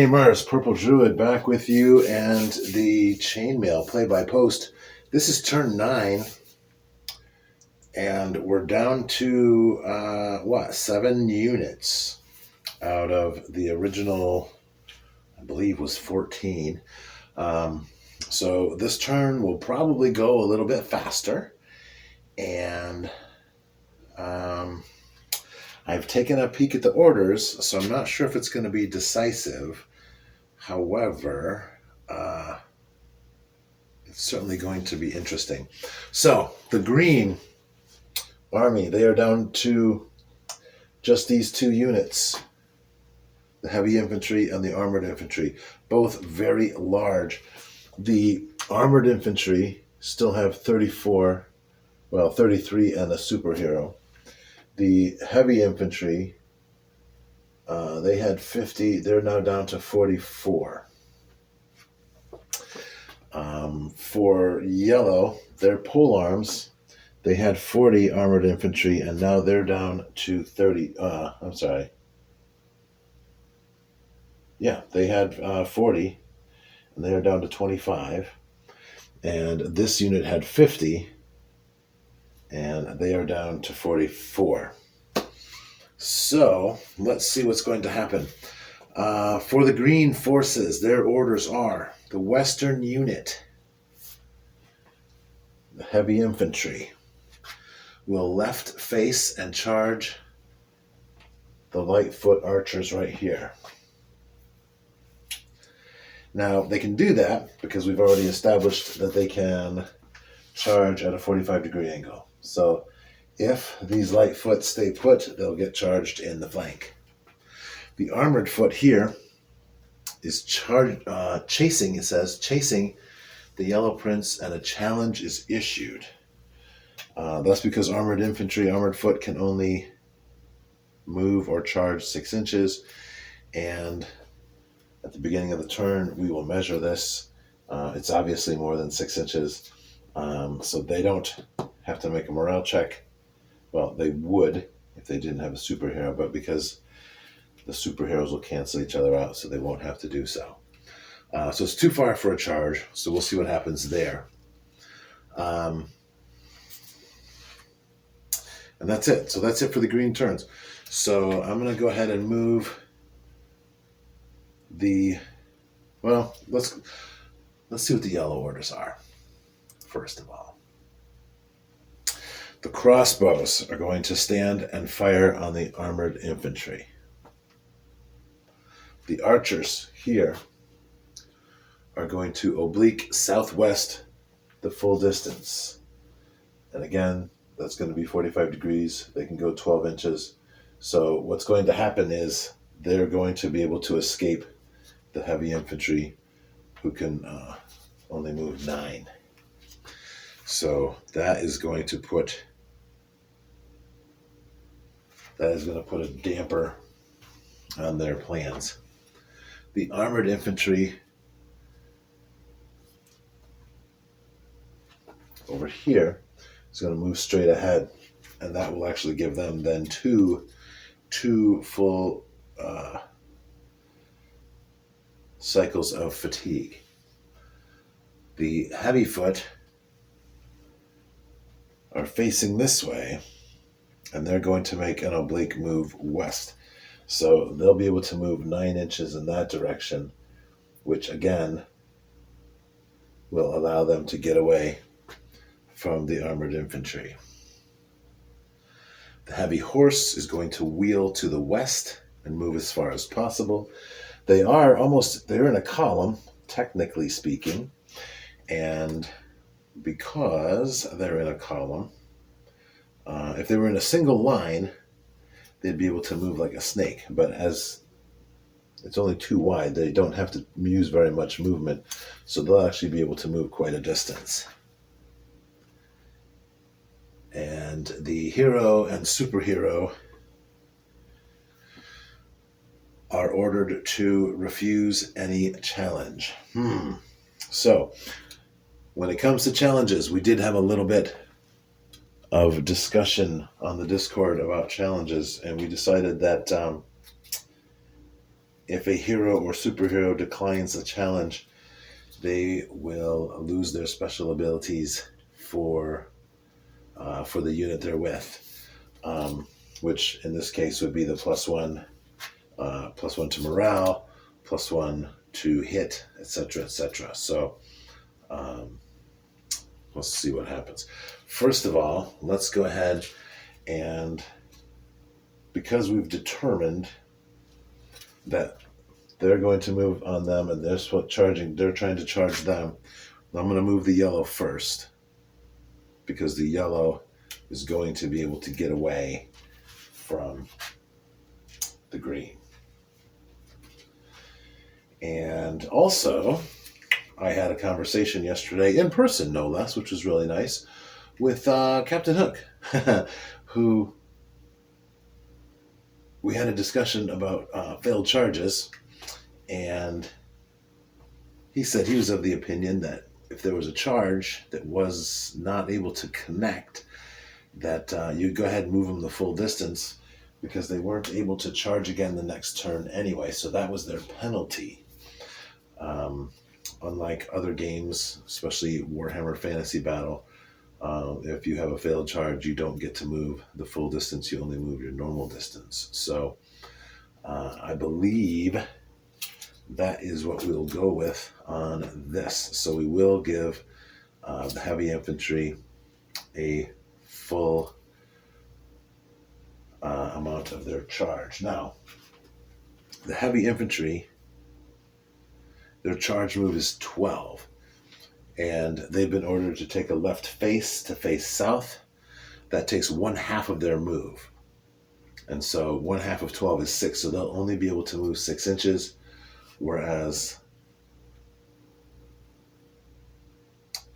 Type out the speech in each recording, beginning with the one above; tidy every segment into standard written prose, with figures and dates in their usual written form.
Hey Mars, Purple Druid back with you and the Chainmail play-by-post. This is turn 9, and we're down to, 7 units out of the original, I believe, was 14. So this turn will probably go a little bit faster, and I've taken a peek at the orders, so I'm not sure if it's going to be decisive. However, it's certainly going to be interesting. So the green army, they are down to just these 2 units, the heavy infantry and the armored infantry, both very large. The armored infantry still have 33 and a superhero. The heavy infantry, they had 50. They're now down to 44. For yellow, their pole arms, they had 40 armored infantry, and now they're down to 30. They had 40, and they are down to 25. And this unit had 50, and they are down to 44. So let's see what's going to happen. For the green forces, their orders are the Western unit, the heavy infantry, will left face and charge the light foot archers right here. Now, they can do that because we've already established that they can charge at a 45-degree angle. So if these light foot stay put, they'll get charged in the flank. The armored foot here is chasing, it says, chasing the yellow prince, and a challenge is issued. That's because armored infantry, armored foot can only move or charge 6 inches, and at the beginning of the turn, we will measure this. It's obviously more than 6 inches, so they don't have to make a morale check. Well, they would if they didn't have a superhero, but because the superheroes will cancel each other out, so they won't have to do so. So it's too far for a charge, so we'll see what happens there. And that's it. So that's it for the green turns. So I'm going to go ahead and move let's see what the yellow orders are, first of all. The crossbows are going to stand and fire on the armored infantry. The archers here are going to oblique southwest the full distance. And again, that's going to be 45 degrees. They can go 12 inches. So what's going to happen is they're going to be able to escape the heavy infantry, who can only move 9. So that is going to put a damper on their plans. The armored infantry over here is going to move straight ahead, and that will actually give them then two full cycles of fatigue. The heavy foot are facing this way, and they're going to make an oblique move west. So they'll be able to move 9 inches in that direction, which again will allow them to get away from the armored infantry. The heavy horse is going to wheel to the west and move as far as possible. They're in a column, technically speaking, and because they're in a column, if they were in a single line, they'd be able to move like a snake. But as it's only too wide, they don't have to use very much movement, so they'll actually be able to move quite a distance. And the hero and superhero are ordered to refuse any challenge. So, when it comes to challenges, we did have a little bit of discussion on the Discord about challenges, and we decided that if a hero or superhero declines a challenge, they will lose their special abilities for the unit they're with, which in this case would be the +1 to morale, +1 to hit, etc., etc. So let's see what happens. First of all, let's go ahead and, because we've determined that they're going to move on them and they're trying to charge them, I'm going to move the yellow first, because the yellow is going to be able to get away from the green. And also, I had a conversation yesterday, in person no less, which was really nice, with Captain Hook, who we had a discussion about failed charges, and he said he was of the opinion that if there was a charge that was not able to connect, that you'd go ahead and move them the full distance, because they weren't able to charge again the next turn anyway, so that was their penalty. Unlike other games, especially Warhammer Fantasy Battle, if you have a failed charge, you don't get to move the full distance, you only move your normal distance. So I believe that is what we'll go with on this. So we will give the heavy infantry a full amount of their charge. Now, the heavy infantry, their charge move is 12, and they've been ordered to take a left face to face south. That takes 1/2 of their move, and so 1/2 of 12 is 6, so they'll only be able to move 6 inches, whereas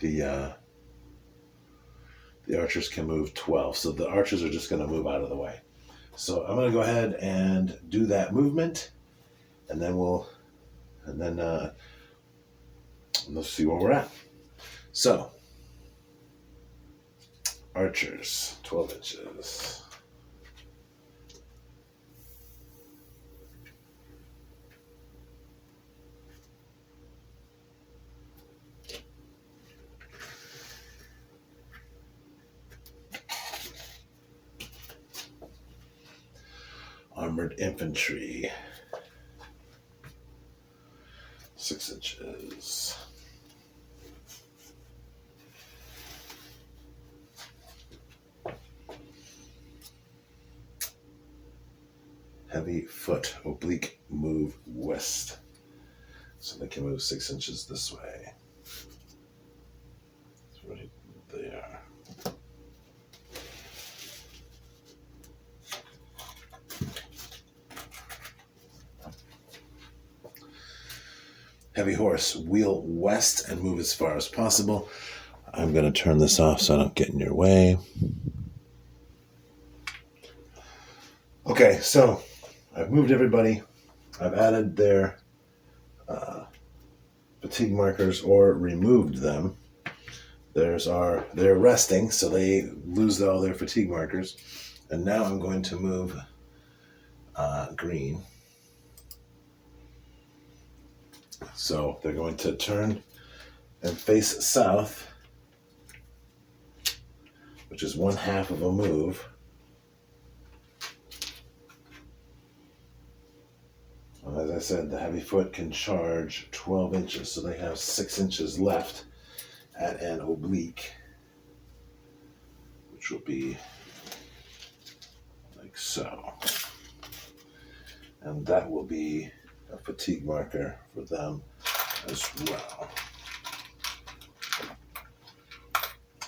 the archers can move 12, so the archers are just going to move out of the way. So I'm going to go ahead and do that movement, and then let's see where we're at. So, archers, 12 inches. Armored infantry, 6 inches. Heavy foot, oblique, move west. So they can move 6 inches this way. It's right there. Heavy horse, wheel west and move as far as possible. I'm going to turn this off so I don't get in your way. Okay, so I've moved everybody. I've added their fatigue markers or removed them. They're resting, so they lose all their fatigue markers. And now I'm going to move green. So they're going to turn and face south, which is 1/2 of a move. As I said, the heavy foot can charge 12 inches, so they have 6 inches left at an oblique, which will be like so. And that will be a fatigue marker for them as well.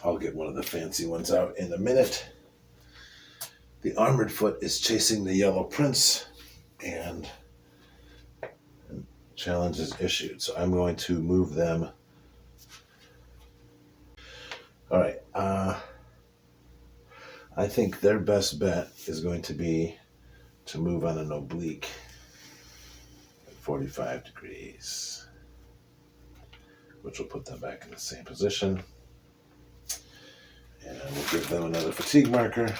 I'll get one of the fancy ones out in a minute. The armored foot is chasing the yellow prince, and challenge is issued. So I'm going to move them. All right. I think their best bet is going to be to move on an oblique at 45 degrees, which will put them back in the same position. And we'll give them another fatigue marker.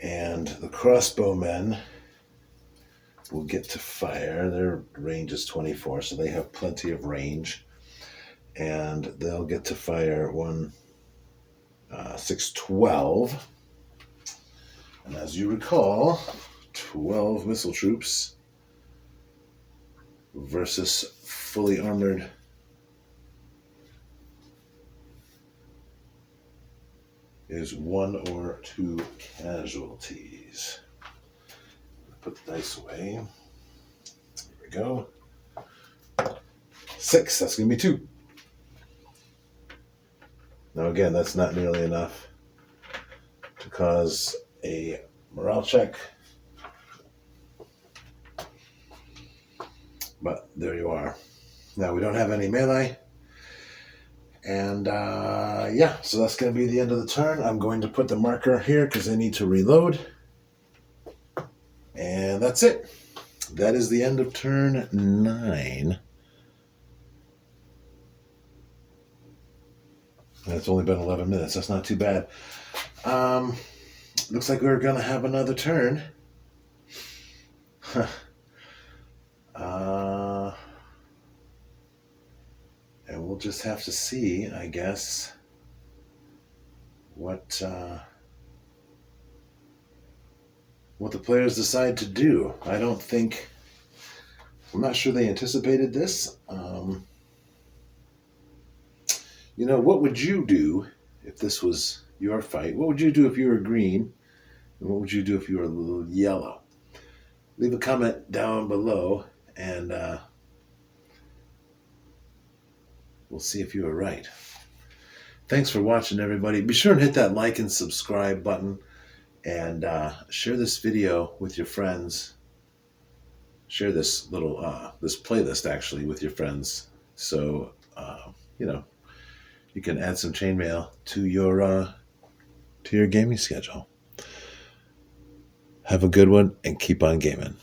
And the crossbowmen will get to fire. Their range is 24, so they have plenty of range. And they'll get to fire 612. And as you recall, 12 missile troops versus fully armored is 1 or 2 casualties. Put the dice away. There we go. 6, that's going to be 2. Now again, that's not nearly enough to cause a morale check. But there you are. Now we don't have any melee. And yeah, so that's going to be the end of the turn. I'm going to put the marker here because I need to reload. And that's it. That is the end of turn 9. And it's only been 11 minutes. That's not too bad. Looks like we're going to have another turn. And we'll just have to see, I guess, what the players decide to do. I'm not sure they anticipated this. You know, what would you do if this was your fight? What would you do if you were green? And what would you do if you were yellow? Leave a comment down below, and we'll see if you were right. Thanks for watching, everybody. Be sure and hit that like and subscribe button, and share this video with your friends. Share this little this playlist actually with your friends, so you know, you can add some chainmail to your gaming schedule. Have a good one and keep on gaming.